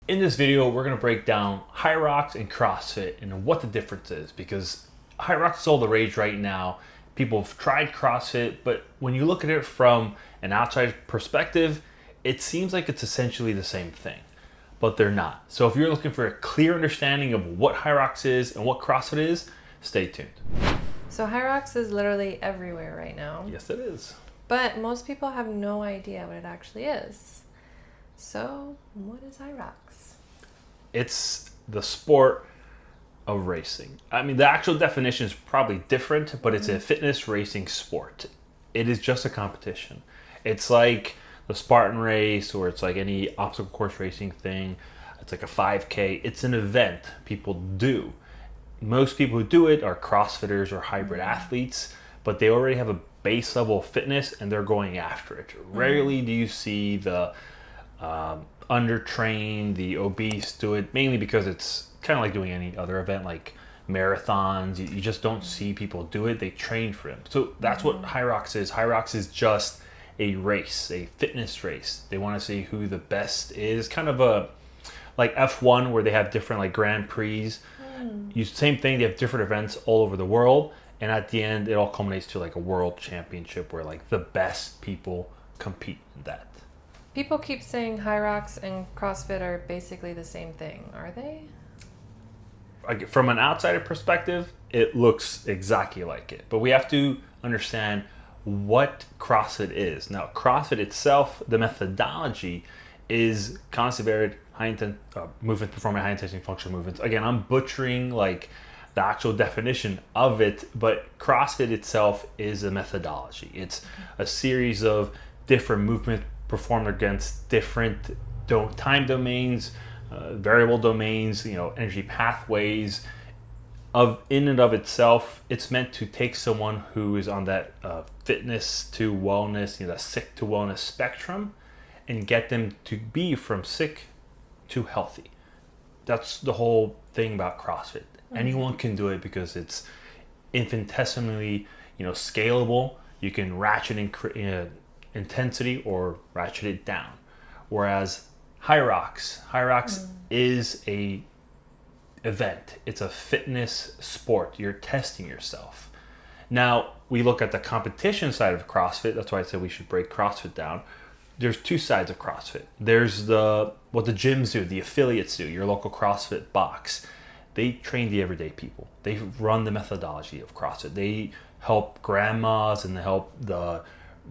In this video, we're going to break down HYROX and CrossFit and what the difference is, because HYROX is all the rage right now. People have tried CrossFit, but when you look at it from an outside perspective, it seems like it's essentially the same thing, but they're not. So if you're looking for a clear understanding of what HYROX is and what CrossFit is, stay tuned. So HYROX is literally everywhere right now. Yes, it is. But most people have no idea what it actually is. So what is HYROX? It's the sport of racing. I mean, the actual definition is probably different, but it's a fitness racing sport. It is just a competition. It's like the Spartan race, or it's like any obstacle course racing thing. It's like a 5K. It's an event people do. Most people who do it are CrossFitters or hybrid athletes, but they already have a base level of fitness and they're going after it. Rarely do you see the undertrained, the obese do it, mainly because it's kind of like doing any other event like marathons. You just don't see people do it. They train for them. So that's what HYROX is. HYROX is just a race, a fitness race. They want to see who the best is. Kind of a like F1 where they have different like Grand Prix. Same thing, they have different events all over the world, and at the end it all culminates to like a world championship where like the best people compete in that. People keep saying HYROX and CrossFit are basically the same thing. Are they? Like, from an outsider perspective, it looks exactly like it, but we have to understand what CrossFit is. Now, CrossFit itself, the methodology is constantly varied high intent movements, performing high intensity functional movements. Again, I'm butchering like the actual definition of it, but CrossFit itself is a methodology. It's a series of different movements performed against different time domains, variable domains, energy pathways. In and of itself, it's meant to take someone who is on that fitness to wellness, that sick to wellness spectrum, and get them to be from sick to healthy. That's the whole thing about CrossFit. Anyone can do it because it's infinitesimally, scalable. You can ratchet intensity or ratchet it down. Whereas HYROX is a event. It's a fitness sport. You're testing yourself. Now, we look at the competition side of CrossFit. That's why I said we should break CrossFit down. There's two sides of CrossFit. There's what the gyms do, the affiliates do, your local CrossFit box. They train the everyday people. They run the methodology of CrossFit. They help grandmas and they help the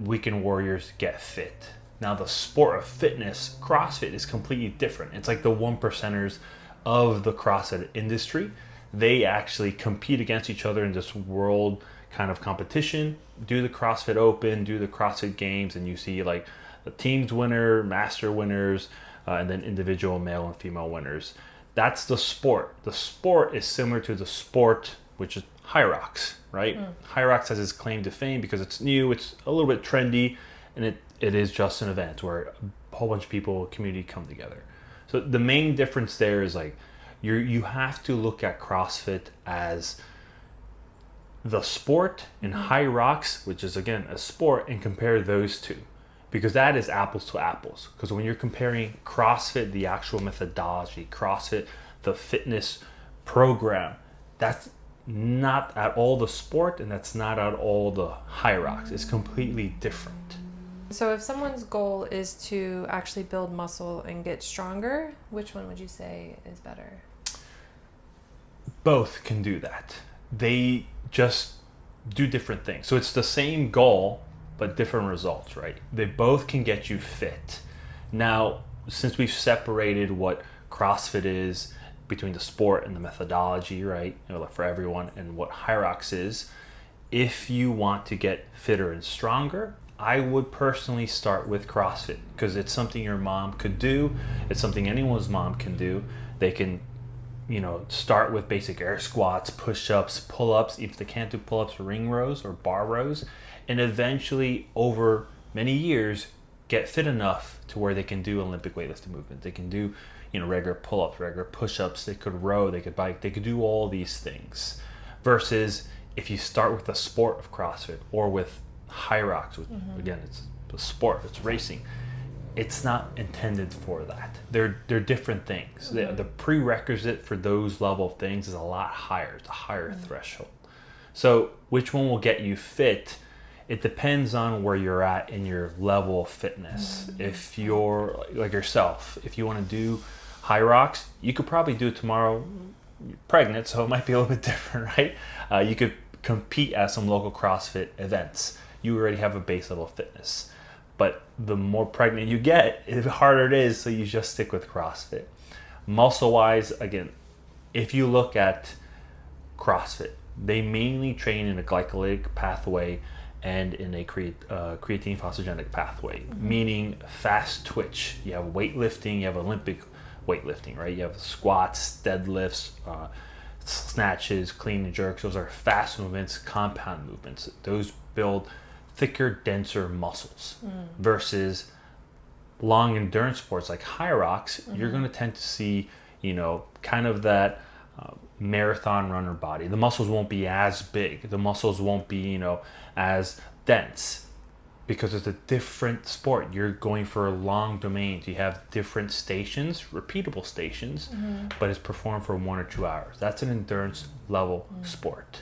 weekend warriors get fit. Now, the sport of fitness, CrossFit, is completely different. It's like the one percenters of the CrossFit industry. They actually compete against each other in this world kind of competition. Do the CrossFit Open, do the CrossFit Games, and you see like the teams winner, master winners, and then individual male and female winners. That's the sport. The sport is similar to the sport, which is HYROX, right? HYROX has its claim to fame because it's new, it's a little bit trendy, and it is just an event where a whole bunch of people, community come together. So the main difference there is like you have to look at CrossFit as the sport and HYROX, which is again a sport, and compare those two. Because that is apples to apples. Because when you're comparing CrossFit, the actual methodology, CrossFit, the fitness program, that's not at all the sport and that's not at all the HYROX. It's completely different. So if someone's goal is to actually build muscle and get stronger, which one would you say is better? Both can do that. They just do different things. So it's the same goal, but different results, right? They both can get you fit. Now, since we've separated what CrossFit is between the sport and the methodology, right? For everyone, and what HYROX is, if you want to get fitter and stronger, I would personally start with CrossFit because it's something your mom could do. It's something anyone's mom can do. They can, start with basic air squats, push-ups, pull-ups. If they can't do pull-ups, ring rows or bar rows. And eventually, over many years, get fit enough to where they can do Olympic weightlifting movements. They can do, regular pull-ups, regular push-ups. They could row, they could bike, they could do all these things. Versus if you start with the sport of CrossFit or with HYROX, which again, it's a sport, it's racing. it's not intended for that. They're different things. The prerequisite for those level of things is a lot higher. It's a higher threshold. So which one will get you fit? It depends on where you're at in your level of fitness. If you're like yourself, if you want to do HYROX, you could probably do it tomorrow. You're pregnant, so it might be a little bit different, right? You could compete at some local CrossFit events. You already have a base level of fitness. But the more pregnant you get, the harder it is, so you just stick with CrossFit. Muscle-wise, again, if you look at CrossFit, they mainly train in a glycolytic pathway and in a creatine phosphogenic pathway, meaning fast twitch. You have weightlifting, you have Olympic weightlifting, right? You have squats, deadlifts, snatches, clean and jerks. Those are fast movements, compound movements. Those build thicker, denser muscles versus long endurance sports like HYROX. You're going to tend to see, kind of that marathon runner body. The muscles won't be as big. The muscles won't be, as dense because it's a different sport. You're going for long domains. You have different stations, repeatable stations, but it's performed for 1 or 2 hours. That's an endurance level sport.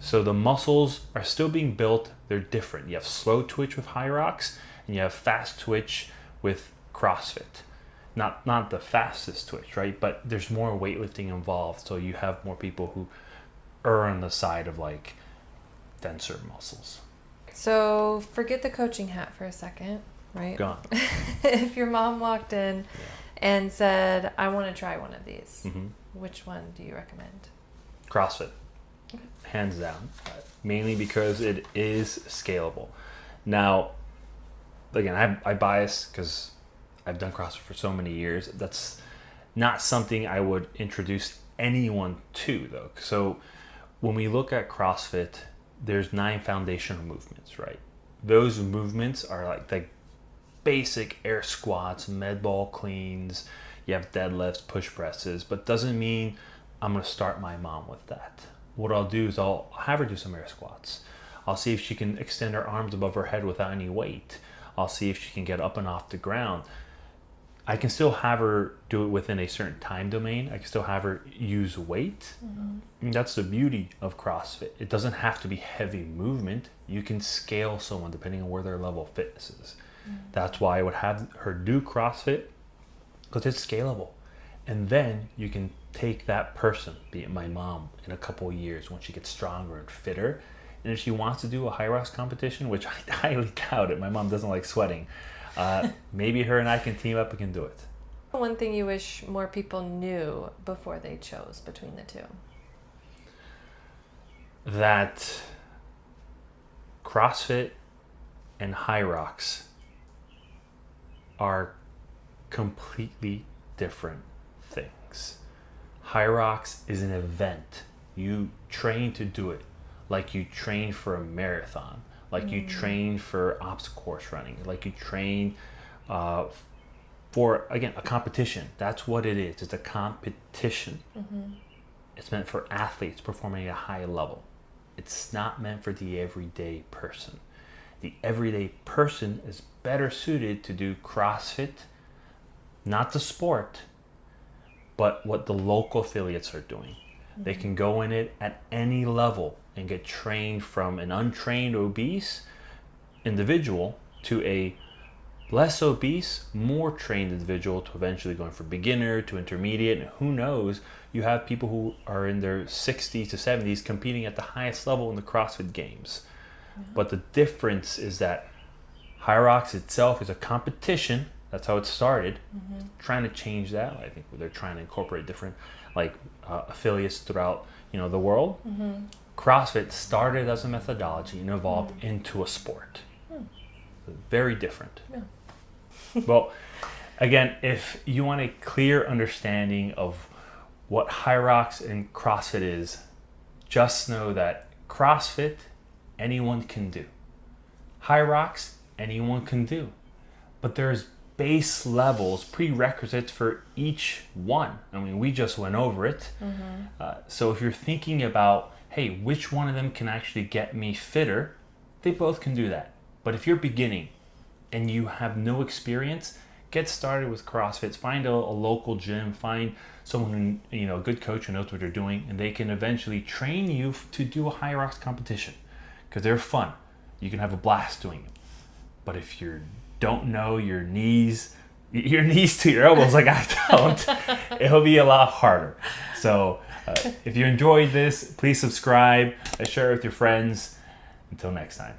So the muscles are still being built. They're different. You have slow twitch with HYROX and you have fast twitch with CrossFit. Not the fastest twitch, right? But there's more weightlifting involved. So you have more people who are on the side of like denser muscles. So forget the coaching hat for a second, right? Gone. If your mom walked in and said, I want to try one of these, which one do you recommend? CrossFit. Hands down, mainly because it is scalable. Now, again, I bias because I've done CrossFit for so many years. That's not something I would introduce anyone to, though. So when we look at CrossFit, there's 9 foundational movements, right? Those movements are like the basic air squats, med ball cleans, you have deadlifts, push presses, but doesn't mean I'm going to start my mom with that. What I'll do is I'll have her do some air squats. I'll see if she can extend her arms above her head without any weight. I'll see if she can get up and off the ground. I can still have her do it within a certain time domain. I can still have her use weight. And that's the beauty of CrossFit. It doesn't have to be heavy movement. You can scale someone depending on where their level of fitness is. That's why I would have her do CrossFit, because it's scalable. And then you can take that person, be it my mom, in a couple of years when she gets stronger and fitter. And if she wants to do a HYROX competition, which I highly doubt it, my mom doesn't like sweating, maybe her and I can team up and can do it. One thing you wish more people knew before they chose between the two? That CrossFit and HYROX are completely different things. HYROX is an event. You train to do it like you train for a marathon, like you train for obstacle course running, like you train for, again, a competition. That's what it is. It's a competition. It's meant for athletes performing at a high level. It's not meant for the everyday person. The everyday person is better suited to do CrossFit, not the sport, but what the local affiliates are doing. They can go in it at any level and get trained from an untrained obese individual to a less obese, more trained individual, to eventually going from beginner to intermediate. And who knows, you have people who are in their 60s to 70s competing at the highest level in the CrossFit games. But the difference is that HYROX itself is a competition. That's how it started. Trying to change that. I think they're trying to incorporate different affiliates throughout the world. CrossFit started as a methodology and evolved into a sport. Very different. Well, again, if you want a clear understanding of what HYROX and CrossFit is, just know that CrossFit, anyone can do. HYROX, anyone can do. But there's base levels, prerequisites for each one. I mean, we just went over it. So if you're thinking about, hey, which one of them can actually get me fitter, they both can do that. But if you're beginning, and you have no experience, get started with CrossFit. Find a local gym. Find someone who, a good coach who knows what they're doing, and they can eventually train you to do a HYROX competition because they're fun. You can have a blast doing it. But if you don't know your knees to your elbows like I don't, it'll be a lot harder. So if you enjoyed this, please subscribe, share it with your friends. Until next time.